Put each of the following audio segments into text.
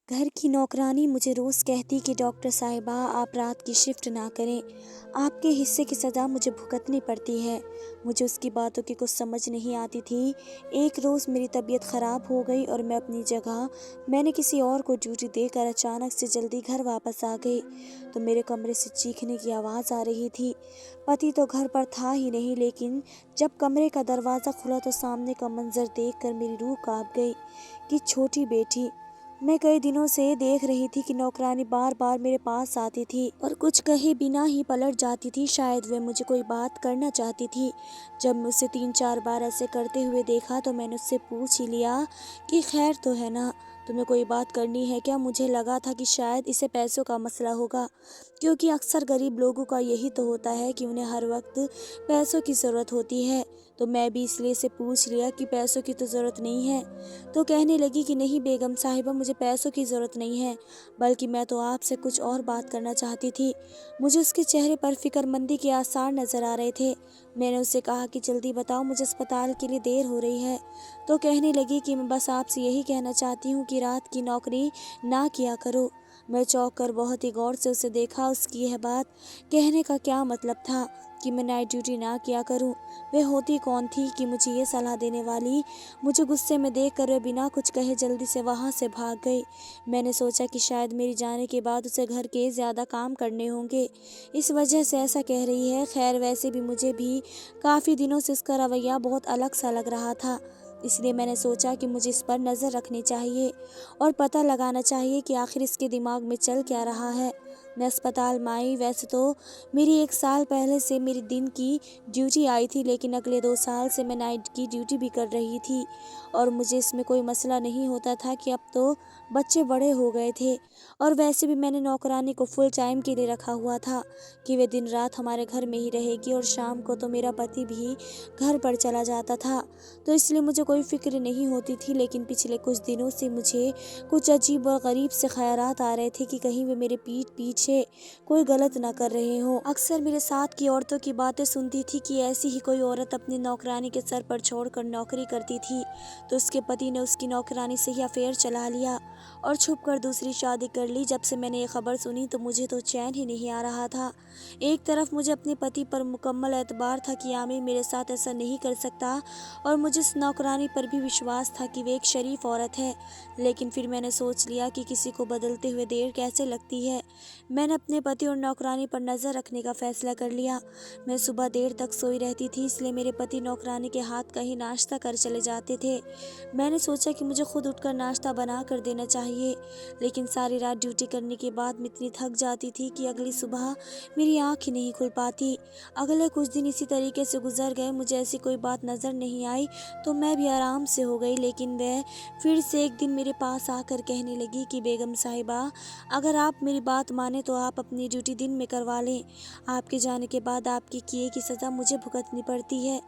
घर की नौकरानी मुझे रोज़ कहती कि डॉक्टर साहिबा आप रात की शिफ्ट ना करें, आपके हिस्से की सज़ा मुझे भुगतनी पड़ती है। मुझे उसकी बातों की कुछ समझ नहीं आती थी। एक रोज़ मेरी तबीयत ख़राब हो गई और मैं अपनी जगह मैंने किसी और को ड्यूटी देकर अचानक से जल्दी घर वापस आ गई तो मेरे कमरे से चीखने की आवाज़ आ रही थी। पति तो घर पर था ही नहीं, लेकिन जब कमरे का दरवाज़ा खुला तो सामने का मंजर देखकर मेरी रूह कांप गई कि छोटी बेटी मैं कई दिनों से देख रही थी कि नौकरानी बार बार मेरे पास आती थी और कुछ कहे बिना ही पलट जाती थी। शायद वे मुझे कोई बात करना चाहती थी। जब मैं उसे 3-4 बार ऐसे करते हुए देखा तो मैंने उससे पूछ ही लिया कि खैर तो है ना, तुम्हें कोई बात करनी है क्या। मुझे लगा था कि शायद इसे पैसों का मसला होगा, क्योंकि अक्सर गरीब लोगों का यही तो होता है कि उन्हें हर वक्त पैसों की ज़रूरत होती है। तो मैं भी इसलिए से पूछ लिया कि पैसों की तो ज़रूरत नहीं है। तो कहने लगी कि नहीं बेगम साहिबा, मुझे पैसों की ज़रूरत नहीं है, बल्कि मैं तो आपसे कुछ और बात करना चाहती थी। मुझे उसके चेहरे पर फिक्रमंदी के आसार नज़र आ रहे थे। मैंने उससे कहा कि जल्दी बताओ, मुझे अस्पताल के लिए देर हो रही है। तो कहने लगी कि मैं बस आपसे यही कहना चाहती हूँ कि रात की नौकरी ना किया करो। मैं चौंक कर बहुत ही गौर से उसे देखा। उसकी यह बात कहने का क्या मतलब था कि मैं नाइट ड्यूटी ना किया करूं। वह होती कौन थी कि मुझे ये सलाह देने वाली। मुझे गुस्से में देखकर वह बिना कुछ कहे जल्दी से वहां से भाग गई। मैंने सोचा कि शायद मेरी जाने के बाद उसे घर के ज़्यादा काम करने होंगे, इस वजह से ऐसा कह रही है। खैर वैसे भी मुझे भी काफ़ी दिनों से उसका रवैया बहुत अलग सा लग रहा था, इसलिए मैंने सोचा कि मुझे इस पर नज़र रखनी चाहिए और पता लगाना चाहिए कि आखिर इसके दिमाग में चल क्या रहा है। मैं अस्पताल में आई। वैसे तो मेरी 1 साल पहले से मेरी दिन की ड्यूटी आई थी, लेकिन अगले 2 साल से मैं नाइट की ड्यूटी भी कर रही थी और मुझे इसमें कोई मसला नहीं होता था कि अब तो बच्चे बड़े हो गए थे। और वैसे भी मैंने नौकरानी को फुल टाइम के लिए रखा हुआ था कि वे दिन रात हमारे घर में ही रहेगी और शाम को तो मेरा पति भी घर पर चला जाता था, तो इसलिए मुझे कोई फिक्र नहीं होती थी। लेकिन पिछले कुछ दिनों से मुझे कुछ अजीब और गरीब से ख्यालात आ रहे थे कि कहीं वे मेरे पीठ पीछे कोई गलत ना कर रहे हो। अक्सर मेरे साथ की औरतों की बातें सुनती थी कि ऐसी ही कोई औरत अपनी नौकरानी के सर पर छोड़कर नौकरी करती थी, तो उसके पति ने उसकी नौकरानी से ही अफेयर चला लिया और छुपकर दूसरी शादी कर ली। जब से मैंने ये खबर सुनी तो मुझे तो चैन ही नहीं आ रहा था। एक तरफ मुझे अपने पति पर मुकम्मल एतबार था कि आमिर मेरे साथ ऐसा नहीं कर सकता, और मुझे उस नौकरानी पर भी विश्वास था कि वे एक शरीफ औरत है। लेकिन फिर मैंने सोच लिया कि किसी को बदलते हुए देर कैसे लगती है। मैंने अपने पति और नौकरानी पर नज़र रखने का फैसला कर लिया। मैं सुबह देर तक सोई रहती थी, इसलिए मेरे पति नौकरानी के हाथ का ही नाश्ता कर चले जाते थे। मैंने सोचा कि मुझे खुद उठकर नाश्ता बना कर देना चाहिए, लेकिन सारी रात ड्यूटी करने के बाद मैं इतनी थक जाती थी कि अगली सुबह मेरी आँख ही नहीं खुल पाती। अगले कुछ दिन इसी तरीके से गुजर गए। मुझे ऐसी कोई बात नज़र नहीं आई तो मैं भी आराम से हो गई। लेकिन वह फिर से एक दिन मेरे पास आकर कहने लगी कि बेगम साहिबा, अगर आप मेरी बात माने तो आप अपनी ड्यूटी दिन में करवा लें। आपके जाने के बाद आपके किए की सज़ा मुझे भुगतनी पड़ती है।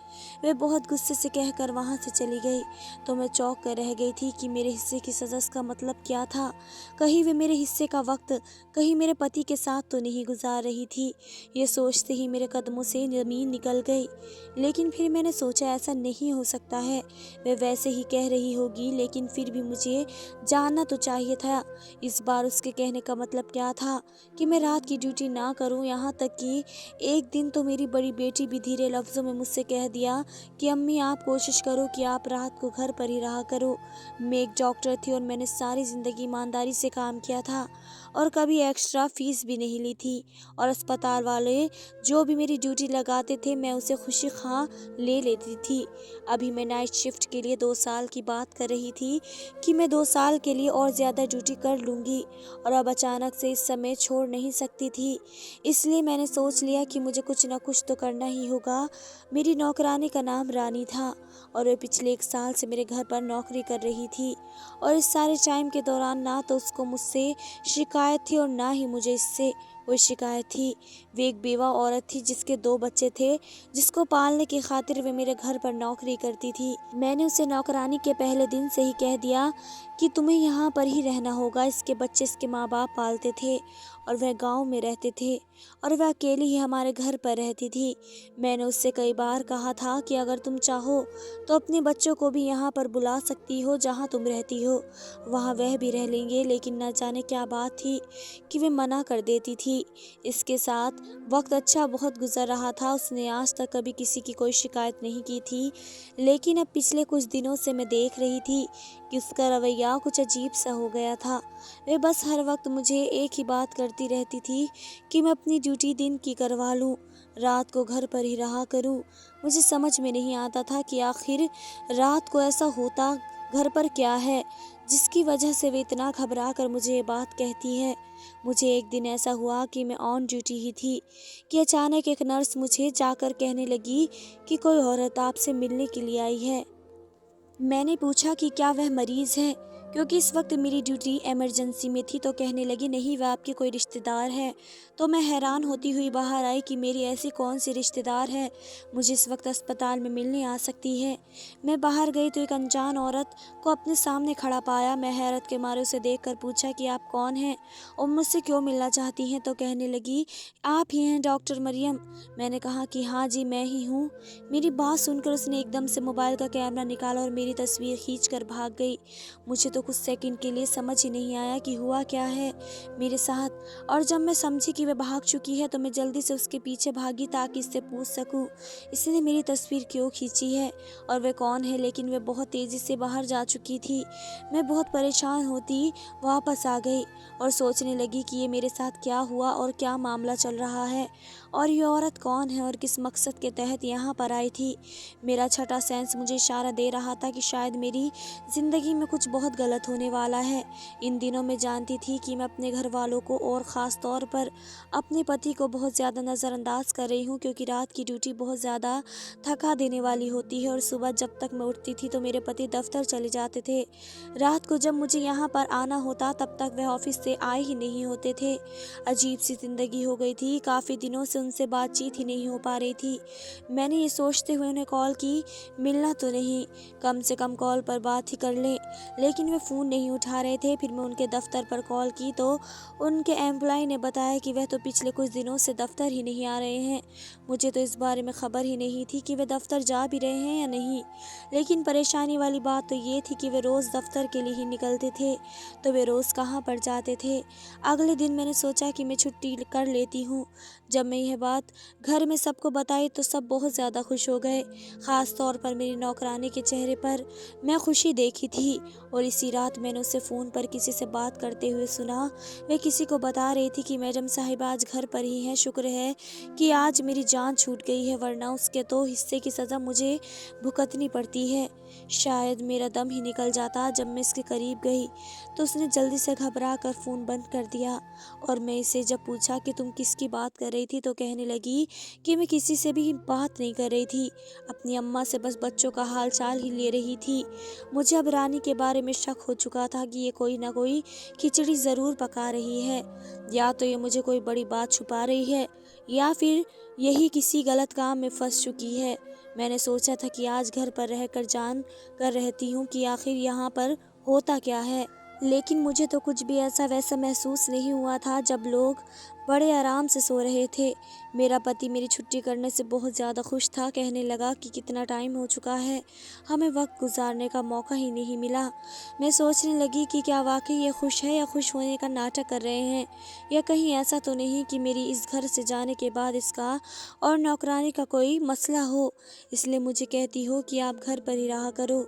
वह बहुत गुस्से से कहकर वहाँ से चली गई तो मैं चौंक कर रह गई थी कि मेरे हिस्से की सज़ा का मतलब क्या था। कहीं वे मेरे हिस्से का वक्त कहीं मेरे पति के साथ तो नहीं गुजार रही थी। ये सोचते ही मेरे कदमों से ज़मीन निकल गई। लेकिन फिर मैंने सोचा ऐसा नहीं हो सकता है, वह वैसे ही कह रही होगी, लेकिन फिर भी मुझे जानना तो चाहिए था इस बार उसके कहने का मतलब क्या था कि मैं रात की ड्यूटी ना करूं। यहाँ तक कि एक दिन तो मेरी बड़ी बेटी भी धीरे लफ्ज़ों में मुझसे कह दिया कि अम्मी आप कोशिश करो कि आप रात को घर पर ही रहा करो। मैं एक डॉक्टर थी और मैंने सारी ज़िंदगी ईमानदारी से काम किया था और कभी एक्स्ट्रा फीस भी नहीं ली थी, और अस्पताल वाले जो भी मेरी ड्यूटी लगाते थे मैं उसे खुशी खा ले लेती थी। अभी मैं नाइट शिफ्ट के लिए 2 साल की बात कर रही थी कि मैं 2 साल के लिए और ज़्यादा ड्यूटी कर लूँगी, और अब अचानक से इस समय छोड़ नहीं सकती थी। इसलिए मैंने सोच लिया कि मुझे कुछ न कुछ तो करना ही होगा। मेरी नौकरानी का नाम रानी था और वह पिछले 1 साल से मेरे घर पर नौकरी कर रही थी, और इस सारे टाइम के दौरान ना तो उसको मुझसे शिकायत थी और ना ही मुझे इससे कोई शिकायत थी। वे एक बेवा औरत थी जिसके 2 बच्चे थे, जिसको पालने की खातिर वे मेरे घर पर नौकरी करती थी। मैंने उसे नौकरानी के पहले दिन से ही कह दिया कि तुम्हें यहाँ पर ही रहना होगा। इसके बच्चे इसके माँ बाप पालते थे और वह गांव में रहते थे और वह अकेली ही हमारे घर पर रहती थी। मैंने उससे कई बार कहा था कि अगर तुम चाहो तो अपने बच्चों को भी यहाँ पर बुला सकती हो जहाँ तुम रहती हो, वहाँ वह भी रह लेंगे। लेकिन न जाने क्या बात थी कि वे मना कर देती थी। इसके साथ वक्त अच्छा बहुत गुजर रहा था। उसने आज तक कभी किसी की कोई शिकायत नहीं की थी, लेकिन अब पिछले कुछ दिनों से मैं देख रही थी कि उसका रवैया कुछ अजीब सा हो गया था। वह बस हर वक्त मुझे एक ही बात करती रहती थी कि मैं अपनी ड्यूटी दिन की करवा लूं, रात को घर पर ही रहा करूं। मुझे समझ में नहीं आता था कि आखिर रात को ऐसा होता घर पर क्या है जिसकी वजह से वे इतना घबरा कर मुझे ये बात कहती है। मुझे एक दिन ऐसा हुआ कि मैं ऑन ड्यूटी ही थी कि अचानक एक नर्स मुझे जाकर कहने लगी कि कोई औरत आपसे मिलने के लिए आई है। मैंने पूछा कि क्या वह मरीज है, क्योंकि इस वक्त मेरी ड्यूटी इमरजेंसी में थी। तो कहने लगी नहीं, वह आपके कोई रिश्तेदार है। तो मैं हैरान होती हुई बाहर आई कि मेरी ऐसी कौन सी रिश्तेदार है मुझे इस वक्त अस्पताल में मिलने आ सकती है। मैं बाहर गई तो एक अनजान औरत को अपने सामने खड़ा पाया। मैं हैरत के मारे उसे देख कर पूछा कि आप कौन हैं और मुझसे क्यों मिलना चाहती हैं। तो कहने लगी आप ही हैं डॉक्टर मरियम। मैंने कहा कि हाँ जी मैं ही हूँ। मेरी बात सुनकर उसने एकदम से मोबाइल का कैमरा निकाला और मेरी तस्वीर खींचकर भाग गई। मुझे तो कुछ सेकंड के लिए समझ ही नहीं आया कि हुआ क्या है मेरे साथ। और जब मैं समझी कि वह भाग चुकी है तो मैं जल्दी से उसके पीछे भागी ताकि इससे पूछ सकूं इसने मेरी तस्वीर क्यों खींची है और वह कौन है। लेकिन वह बहुत तेज़ी से बाहर जा चुकी थी। मैं बहुत परेशान होती वापस आ गई और सोचने लगी कि ये मेरे साथ क्या हुआ और क्या मामला चल रहा है और ये औरत कौन है और किस मकसद के तहत यहाँ पर आई थी। मेरा छठा सेंस मुझे इशारा दे रहा था कि शायद मेरी ज़िंदगी में कुछ बहुत गलत होने वाला है। इन दिनों मैं जानती थी कि मैं अपने घर वालों को और ख़ास तौर पर अपने पति को बहुत ज़्यादा नज़रअंदाज कर रही हूँ, क्योंकि रात की ड्यूटी बहुत ज़्यादा थका देने वाली होती है और सुबह जब तक मैं उठती थी तो मेरे पति दफ्तर चले जाते थे। रात को जब मुझे यहाँ पर आना होता तब तक वह ऑफिस से आए ही नहीं होते थे। अजीब सी ज़िंदगी हो गई थी। काफ़ी दिनों से उनसे बातचीत ही नहीं हो पा रही थी। मैंने ये सोचते हुए उन्हें कॉल की, मिलना तो नहीं, कम से कम कॉल पर बात ही कर लें, लेकिन वे फ़ोन नहीं उठा रहे थे। फिर मैं उनके दफ़्तर पर कॉल की तो उनके एम्प्लॉय ने बताया कि वह तो पिछले कुछ दिनों से दफ़्तर ही नहीं आ रहे हैं। मुझे तो इस बारे में ख़बर ही नहीं थी कि वे दफ़्तर जा भी रहे हैं या नहीं। लेकिन परेशानी वाली बात तो ये थी कि वे रोज़ दफ़्तर के लिए ही निकलते थे, तो वे रोज़ कहाँ पर जाते थे। अगले दिन मैंने सोचा कि मैं छुट्टी कर लेती हूँ। जब मैं यह बात घर में सबको बताई तो सब बहुत ज़्यादा खुश हो गए, ख़ास तौर पर मेरी नौकरानी के चेहरे पर मैं खुशी देखी थी। और इसी रात मैंने उसे फ़ोन पर किसी से बात करते हुए सुना। वह किसी को बता रही थी कि मैडम साहिबा आज घर पर ही हैं, शुक्र है कि आज मेरी जान छूट गई है, वरना उसके तो हिस्से की सज़ा मुझे भुगतनी पड़ती है। शायद मेरा दम ही निकल जाता। जब मैं इसके करीब गई तो उसने जल्दी से घबरा कर फ़ोन बंद कर दिया और मैं इसे जब पूछा कि तुम किसकी बात कर रही थी तो कहने लगी कि मैं किसी से भी बात नहीं कर रही थी, अपनी अम्मा से बस बच्चों का हाल चाल ही ले रही थी। मुझे अब रानी के बारे में शक हो चुका था कि ये कोई ना कोई खिचड़ी ज़रूर पका रही है, या तो ये मुझे कोई बड़ी बात छुपा रही है या फिर यही किसी गलत काम में फंस चुकी है। मैंने सोचा था कि आज घर पर रहकर जान कर रहती हूँ कि आखिर यहाँ पर होता क्या है, लेकिन मुझे तो कुछ भी ऐसा वैसा महसूस नहीं हुआ था जब लोग बड़े आराम से सो रहे थे। मेरा पति मेरी छुट्टी करने से बहुत ज़्यादा खुश था। कहने लगा कि कितना टाइम हो चुका है, हमें वक्त गुजारने का मौका ही नहीं मिला। मैं सोचने लगी कि क्या वाकई ये खुश है या खुश होने का नाटक कर रहे हैं, या कहीं ऐसा तो नहीं कि मेरी इस घर से जाने के बाद इसका और नौकरानी का कोई मसला हो, इसलिए मुझे कहती हो कि आप घर पर ही रहा करो।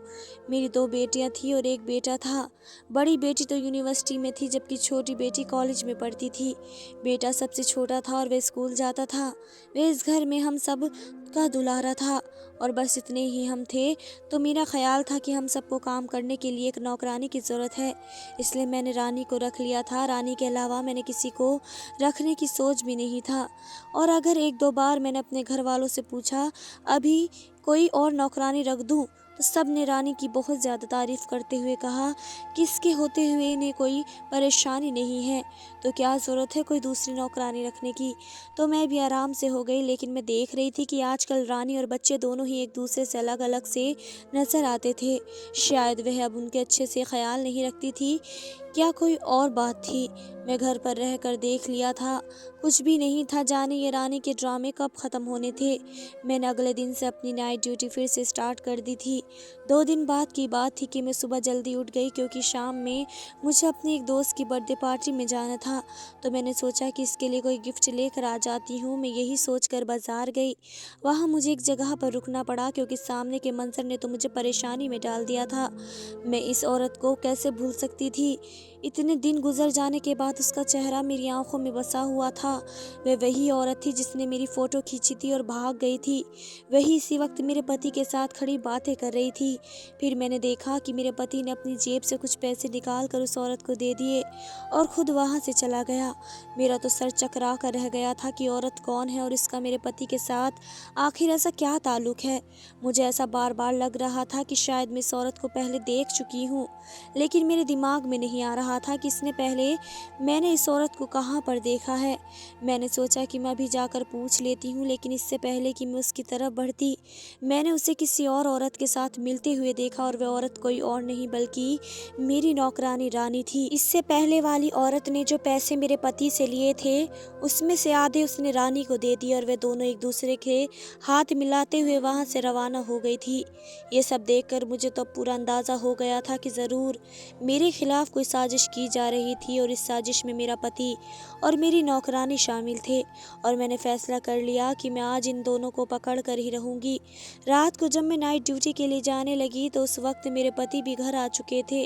मेरी दो बेटियां थी और एक बेटा था। बड़ी बेटी तो यूनिवर्सिटी में थी जबकि छोटी बेटी कॉलेज में पढ़ती थी। बेटा सबसे छोटा था और वह स्कूल जाता था। वह इस घर में हम सब का दुलारा था और बस इतने ही हम थे। तो मेरा ख्याल था कि हम सबको काम करने के लिए एक नौकरानी की ज़रूरत है, इसलिए मैंने रानी को रख लिया था। रानी के अलावा मैंने किसी को रखने की सोच भी नहीं था। और अगर एक दो बार मैंने अपने घर वालों से पूछा अभी कोई और नौकरानी रख दूं, तो सब ने रानी की बहुत ज़्यादा तारीफ़ करते हुए कहा कि इसके होते हुए इन्हें कोई परेशानी नहीं है, तो क्या ज़रूरत है कोई दूसरी नौकरानी रखने की। तो मैं भी आराम से हो गई, लेकिन मैं देख रही थी कि आजकल रानी और बच्चे दोनों ही एक दूसरे से अलग अलग से नज़र आते थे। शायद वह अब उनके अच्छे से ख्याल नहीं रखती थी, क्या कोई और बात थी। मैं घर पर रहकर देख लिया था, कुछ भी नहीं था। जाने ये रानी के ड्रामे कब ख़त्म होने थे। मैंने अगले दिन से अपनी नाइट ड्यूटी फिर से स्टार्ट कर दी थी। 2 दिन बाद की बात थी कि मैं सुबह जल्दी उठ गई, क्योंकि शाम में मुझे अपनी एक दोस्त की बर्थडे पार्टी में जाना था। तो मैंने सोचा कि इसके लिए कोई गिफ्ट लेकर आ जाती हूँ। मैं यही सोचकर बाज़ार गई। वहाँ मुझे एक जगह पर रुकना पड़ा, क्योंकि सामने के मंजर ने तो मुझे परेशानी में डाल दिया था। मैं इस औरत को कैसे भूल सकती थी। इतने दिन गुजर जाने के बाद उसका चेहरा मेरी आंखों में बसा हुआ था। वह वही औरत थी जिसने मेरी फ़ोटो खींची थी और भाग गई थी। वही इसी वक्त मेरे पति के साथ खड़ी बातें कर रही थी। फिर मैंने देखा कि मेरे पति ने अपनी जेब से कुछ पैसे निकाल कर उस औरत को दे दिए और ख़ुद वहाँ से चला गया। मेरा तो सर चकरा कर रह गया था कि औरत कौन है और इसका मेरे पति के साथ आखिर ऐसा क्या ताल्लुक़ है। मुझे ऐसा बार बार लग रहा था कि शायद मैं इस औरत को पहले देख चुकी हूँ, लेकिन मेरे दिमाग में नहीं आ रहा था कि इसने पहले मैंने इस औरत को कहाँ पर देखा है। मैंने सोचा कि मैं अभी जाकर पूछ लेती हूँ, लेकिन इससे पहले कि मैं उसकी तरफ बढ़ती, मैंने उसे किसी और औरत के साथ मिलते हुए देखा, और वह औरत कोई और नहीं बल्कि मेरी नौकरानी रानी थी। इससे पहले वाली औरत ने जो पैसे मेरे पति से लिए थे, उसमें से आधे उसने रानी को दे दिए और वे दोनों एक दूसरे के हाथ मिलाते हुए वहाँ से रवाना हो गई थी। ये सब देखकर मुझे तो पूरा अंदाज़ा हो गया था कि ज़रूर मेरे खिलाफ कोई साजिश की जा रही थी, और इस साजिश में मेरा पति और मेरी नौकरानी शामिल थे। और मैंने फैसला कर लिया कि मैं आज इन दोनों को पकड़ कर ही रहूँगी। रात को जब मैं नाइट ड्यूटी के लिए जाने लगी तो उस वक्त मेरे पति भी घर आ चुके थे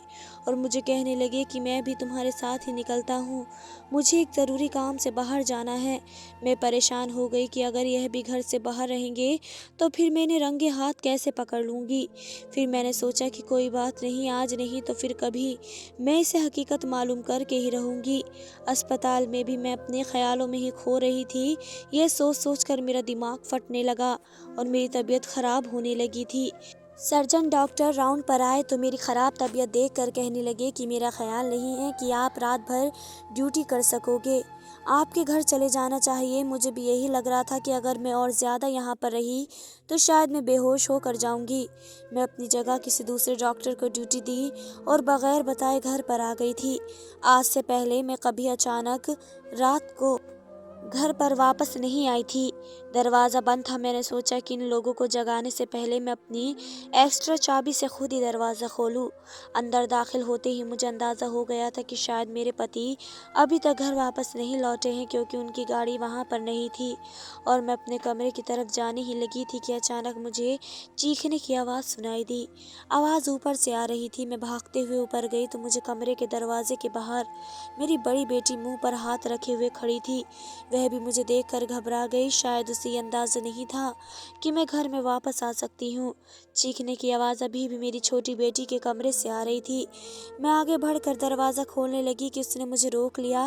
और मुझे कहने लगे कि मैं भी तुम्हारे साथ ही निकलता हूँ, मुझे एक ज़रूरी काम से बाहर जाना है। मैं परेशान हो गई कि अगर यह भी घर से बाहर रहेंगे तो फिर मैं इन्हें रंगे हाथ कैसे पकड़ लूँगी। फिर मैंने सोचा कि कोई बात नहीं, आज नहीं तो फिर कभी मैं इसे हकीकत मालूम करके ही रहूँगी। अस्पताल में भी मैं अपने ख्यालों में ही खो रही थी। यह सोच सोच कर मेरा दिमाग फटने लगा और मेरी तबीयत ख़राब होने लगी थी। सर्जन डॉक्टर राउंड पर आए तो मेरी ख़राब तबीयत देखकर कहने लगे कि मेरा ख्याल नहीं है कि आप रात भर ड्यूटी कर सकोगे, आपके घर चले जाना चाहिए। मुझे भी यही लग रहा था कि अगर मैं और ज़्यादा यहाँ पर रही तो शायद मैं बेहोश होकर जाऊँगी। मैं अपनी जगह किसी दूसरे डॉक्टर को ड्यूटी दी और बग़ैर बताए घर पर आ गई थी। आज से पहले मैं कभी अचानक रात को घर पर वापस नहीं आई थी। दरवाज़ा बंद था। मैंने सोचा कि इन लोगों को जगाने से पहले मैं अपनी एक्स्ट्रा चाबी से खुद ही दरवाज़ा खोलूं। अंदर दाखिल होते ही मुझे अंदाज़ा हो गया था कि शायद मेरे पति अभी तक घर वापस नहीं लौटे हैं, क्योंकि उनकी गाड़ी वहाँ पर नहीं थी। और मैं अपने कमरे की तरफ जाने ही लगी थी कि अचानक मुझे चीखने की आवाज़ सुनाई दी। आवाज़ ऊपर से आ रही थी। मैं भागते हुए ऊपर गई तो मुझे कमरे के दरवाजे के बाहर मेरी बड़ी बेटी मुँह पर हाथ रखे हुए खड़ी थी। वह भी मुझे देखकर घबरा गई। शायद उसे अंदाज़ा नहीं था कि मैं घर में वापस आ सकती हूँ। चीखने की आवाज़ अभी भी मेरी छोटी बेटी के कमरे से आ रही थी। मैं आगे बढ़कर दरवाज़ा खोलने लगी कि उसने मुझे रोक लिया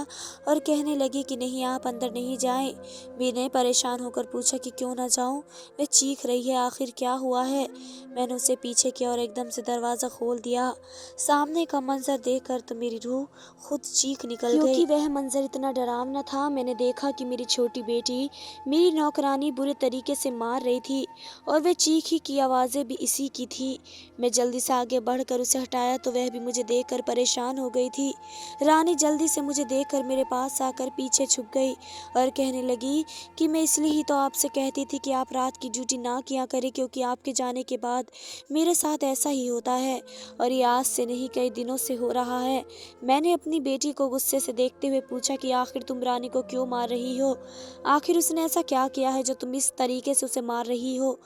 और कहने लगी कि नहीं, आप अंदर नहीं जाएं। मैंने परेशान होकर पूछा कि क्यों ना जाऊं? वह चीख रही है, आखिर क्या हुआ है? मैंने उसे पीछे किया और एकदम से दरवाज़ा खोल दिया। सामने का मंजर देखकर तो मेरी रूह खुद चीख निकल गई, क्योंकि वह मंजर इतना डरावना था। मैंने देखा कि मेरी छोटी बेटी मेरी नौकरानी बुरे तरीके से मार रही थी और वह चीखी की आवाज़ें भी इसी की थी। मैं जल्दी से आगे बढ़कर उसे हटाया तो वह भी मुझे देखकर परेशान हो गई थी। रानी जल्दी से मुझे देखकर मेरे पास आकर पीछे छुप गई और कहने लगी कि मैं इसलिए ही तो आपसे कहती थी कि आप रात की ड्यूटी ना किया करें, क्योंकि आपके जाने के बाद मेरे साथ ऐसा ही होता है और ये आज से नहीं कई दिनों से हो रहा है। मैंने अपनी बेटी को गुस्से से देखते हुए पूछा कि आखिर तुम रानी को क्यों मार रही हो? आखिर उसने ऐसा क्या किया है जो तुम इस तरीके से उसे मार रही हो?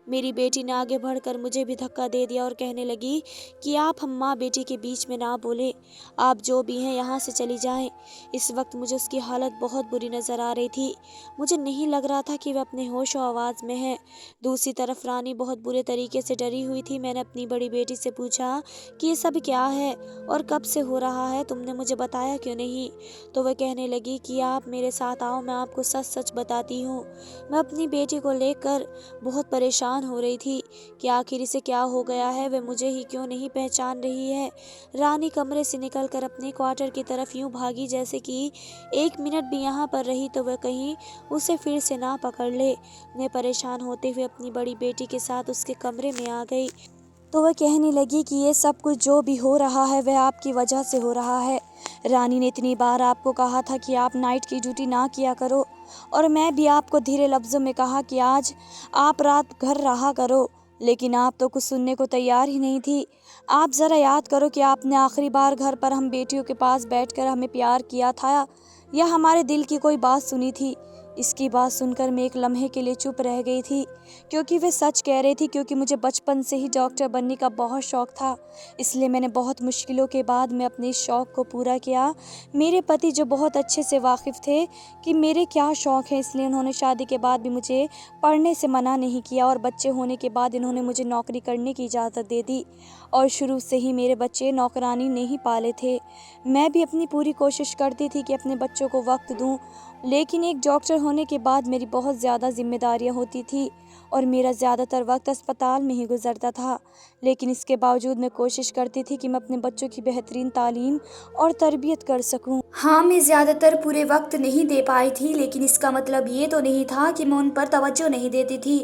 मेरी बेटी ने आगे बढ़कर मुझे भी धक्का दे दिया और कहने लगी कि आप हम माँ बेटी के बीच में ना बोले, आप जो भी हैं यहाँ से चली जाएं। इस वक्त मुझे उसकी हालत बहुत बुरी नज़र आ रही थी। मुझे नहीं लग रहा था कि वह अपने होश और आवाज़ में है। दूसरी तरफ रानी बहुत बुरे तरीके से डरी हुई थी। मैंने अपनी बड़ी बेटी से पूछा कि ये सब क्या है और कब से हो रहा है, तुमने मुझे बताया क्यों नहीं? तो वह कहने लगी कि आप मेरे साथ आओ, मैं आपको सच सच बताती हूँ। मैं अपनी बेटी को लेकर बहुत परेशान हैरान हो रही थी कि आखिर इसे क्या हो गया है, वह मुझे ही क्यों नहीं पहचान रही है। रानी कमरे से निकलकर अपने क्वार्टर की तरफ यूं भागी जैसे कि 1 मिनट भी यहाँ पर रही तो वह कहीं उसे फिर से ना पकड़ ले। मैं परेशान होते हुए अपनी बड़ी बेटी के साथ उसके कमरे में आ गई तो वह कहने लगी कि ये सब कुछ जो भी हो रहा है वह आपकी वजह से हो रहा है। रानी ने इतनी बार आपको कहा था कि आप नाइट की ड्यूटी ना किया करो, और मैं भी आपको धीरे लफ्ज़ों में कहा कि आज आप रात घर रहा करो, लेकिन आप तो कुछ सुनने को तैयार ही नहीं थी। आप ज़रा याद करो कि आपने आखिरी बार घर पर हम बेटियों के पास बैठकर हमें प्यार किया था या हमारे दिल की कोई बात सुनी थी। इसकी बात सुनकर मैं एक लम्हे के लिए चुप रह गई थी, क्योंकि वे सच कह रही थी, क्योंकि मुझे बचपन से ही डॉक्टर बनने का बहुत शौक था। इसलिए मैंने बहुत मुश्किलों के बाद मैं अपने इस शौक़ को पूरा किया। मेरे पति जो बहुत अच्छे से वाकिफ़ थे कि मेरे क्या शौक़ हैं, इसलिए उन्होंने शादी के बाद भी मुझे पढ़ने से मना नहीं किया, और बच्चे होने के बाद इन्होंने मुझे नौकरी करने की इजाज़त दे दी। और शुरू से ही मेरे बच्चे नौकरानी ने ही पाले थे। मैं भी अपनी पूरी कोशिश करती थी कि अपने बच्चों को वक्त दूं, लेकिन एक डॉक्टर होने के बाद मेरी बहुत ज़्यादा जिम्मेदारियां होती थी और मेरा ज़्यादातर वक्त अस्पताल में ही गुजरता था। लेकिन इसके बावजूद मैं कोशिश करती थी कि मैं अपने बच्चों की बेहतरीन तालीम और तरबियत कर सकूं। हाँ, मैं ज़्यादातर पूरे वक्त नहीं दे पाई थी, लेकिन इसका मतलब ये तो नहीं था कि मैं उन पर तवज्जो नहीं देती थी,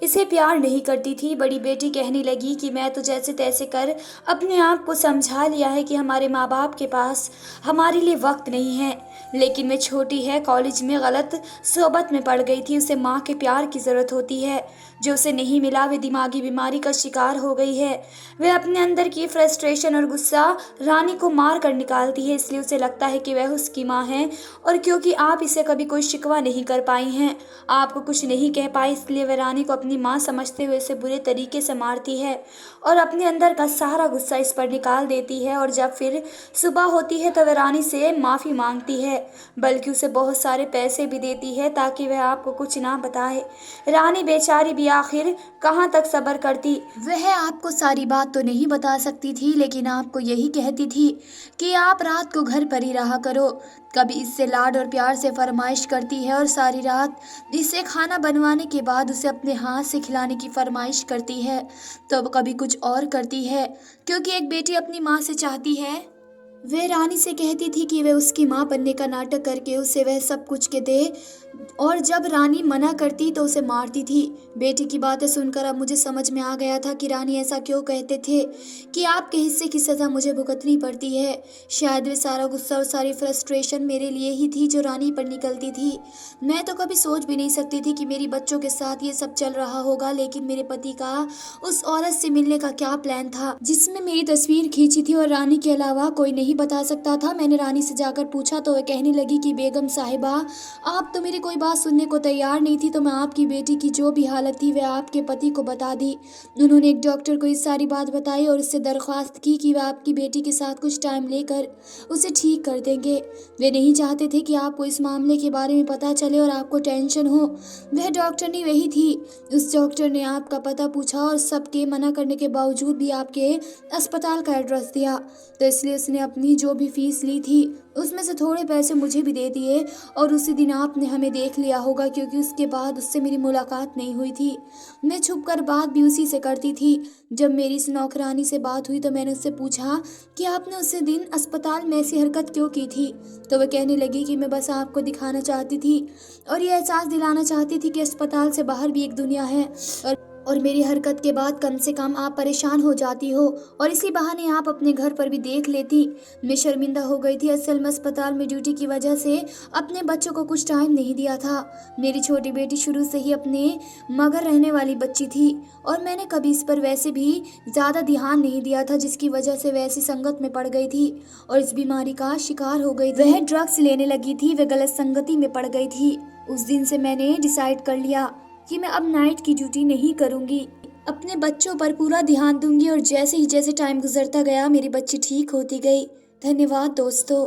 इसे प्यार नहीं करती थी। बड़ी बेटी कहने लगी कि मैं तो जैसे तैसे कर अपने आप को समझा लिया है कि हमारे माँ बाप के पास हमारे लिए वक्त नहीं है, लेकिन मैं छोटी है, कॉलेज में गलत सोबत में पड़ गई थी। उसे माँ के प्यार की ज़रूरत होती है, जो उसे नहीं मिला। वे दिमागी बीमारी का शिकार हो गई है। वह अपने अंदर की फ्रस्ट्रेशन और गुस्सा रानी को मार कर निकालती है, इसलिए उसे लगता है कि वह उसकी माँ है। और क्योंकि आप इसे कभी कोई शिकवा नहीं कर पाई हैं, आपको कुछ नहीं कह पाई, इसलिए वह रानी को अपनी माँ समझते हुए इसे बुरे तरीके से मारती है और अपने अंदर का सारा गुस्सा इस पर निकाल देती है। और जब फिर सुबह होती है तो वह रानी से माफ़ी मांगती है, बल्कि उसे बहुत सारे पैसे भी देती है ताकि वह आपको कुछ ना बताए। रानी बेचारी भी आखिर कहाँ तक सब्र करती। वह आपको सारी बात तो नहीं बता सकती थी, लेकिन आपको यही कहती थी कि आप रात को घर पर ही रहा करो। कभी इससे लाड और प्यार से फरमाइश करती है और सारी रात इसे खाना बनवाने के बाद उसे अपने हाथ से खिलाने की फरमाइश करती है। तो कभी कुछ और करती है, क्योंकि एक बेटी अपनी माँ से चाहती है। वह रानी से कहती थी कि वह उसकी माँ बनने का नाटक करके उसे वह सब कुछ के दे, और जब रानी मना करती तो उसे मारती थी। बेटी की बातें सुनकर अब मुझे समझ में आ गया था कि रानी ऐसा क्यों कहते थे कि आपके हिस्से की सज़ा मुझे भुगतनी पड़ती है। शायद वे सारा गुस्सा और सारी फ्रस्ट्रेशन मेरे लिए ही थी जो रानी पर निकलती थी। मैं तो कभी सोच भी नहीं सकती थी कि मेरी बच्चों के साथ ये सब चल रहा होगा, लेकिन मेरे पति का उस औरत से मिलने का क्या प्लान था जिसमें मेरी तस्वीर खींची थी और रानी के अलावा कोई नहीं बता सकता था। मैंने रानी से जाकर पूछा तो वह कहने लगी कि बेगम साहिबा, आप तो मेरी कोई बात सुनने को तैयार नहीं थी, तो मैं आपकी बेटी की जो भी हालत थी वह आपके पति को बता दी। उन्होंने एक डॉक्टर को इस सारी बात बताई और उससे दरख्वास्त की कि वह आपकी बेटी के साथ कुछ टाइम लेकर उसे ठीक कर देंगे। वे नहीं चाहते थे कि आपको इस मामले के बारे में पता चले और आपको टेंशन हो। वह डॉक्टरनी वही थी। उस डॉक्टर ने आपका पता पूछा और सबके मना करने के बावजूद भी आपके अस्पताल का एड्रेस दिया, तो इसलिए उसने अपनी जो भी फीस ली थी उसमें से थोड़े पैसे मुझे भी दे दिए। और उसी दिन आपने हमें देख लिया होगा, क्योंकि उसके बाद उससे मेरी मुलाकात नहीं हुई थी। मैं छुपकर बात भी उसी से करती थी। जब मेरी इस नौकरानी से बात हुई तो मैंने उससे पूछा कि आपने उसी दिन अस्पताल में ऐसी हरकत क्यों की थी, तो वह कहने लगी कि मैं बस आपको दिखाना चाहती थी और ये एहसास दिलाना चाहती थी कि अस्पताल से बाहर भी एक दुनिया है, और मेरी हरकत के बाद कम से कम आप परेशान हो जाती हो और इसी बहाने आप अपने घर पर भी देख लेती। मैं शर्मिंदा हो गई थी। असल में अस्पताल में ड्यूटी की वजह से अपने बच्चों को कुछ टाइम नहीं दिया था। मेरी छोटी बेटी शुरू से ही अपने मगर रहने वाली बच्ची थी और मैंने कभी इस पर वैसे भी ज़्यादा ध्यान नहीं दिया था, जिसकी वजह से वैसी संगत में पड़ गई थी और इस बीमारी का शिकार हो गई थी। वह ड्रग्स लेने लगी थी, वह गलत संगति में पड़ गई थी। उस दिन से मैंने डिसाइड कर लिया कि मैं अब नाइट की ड्यूटी नहीं करूंगी, अपने बच्चों पर पूरा ध्यान दूंगी। और जैसे ही टाइम गुजरता गया मेरी बच्ची ठीक होती गई। धन्यवाद दोस्तों।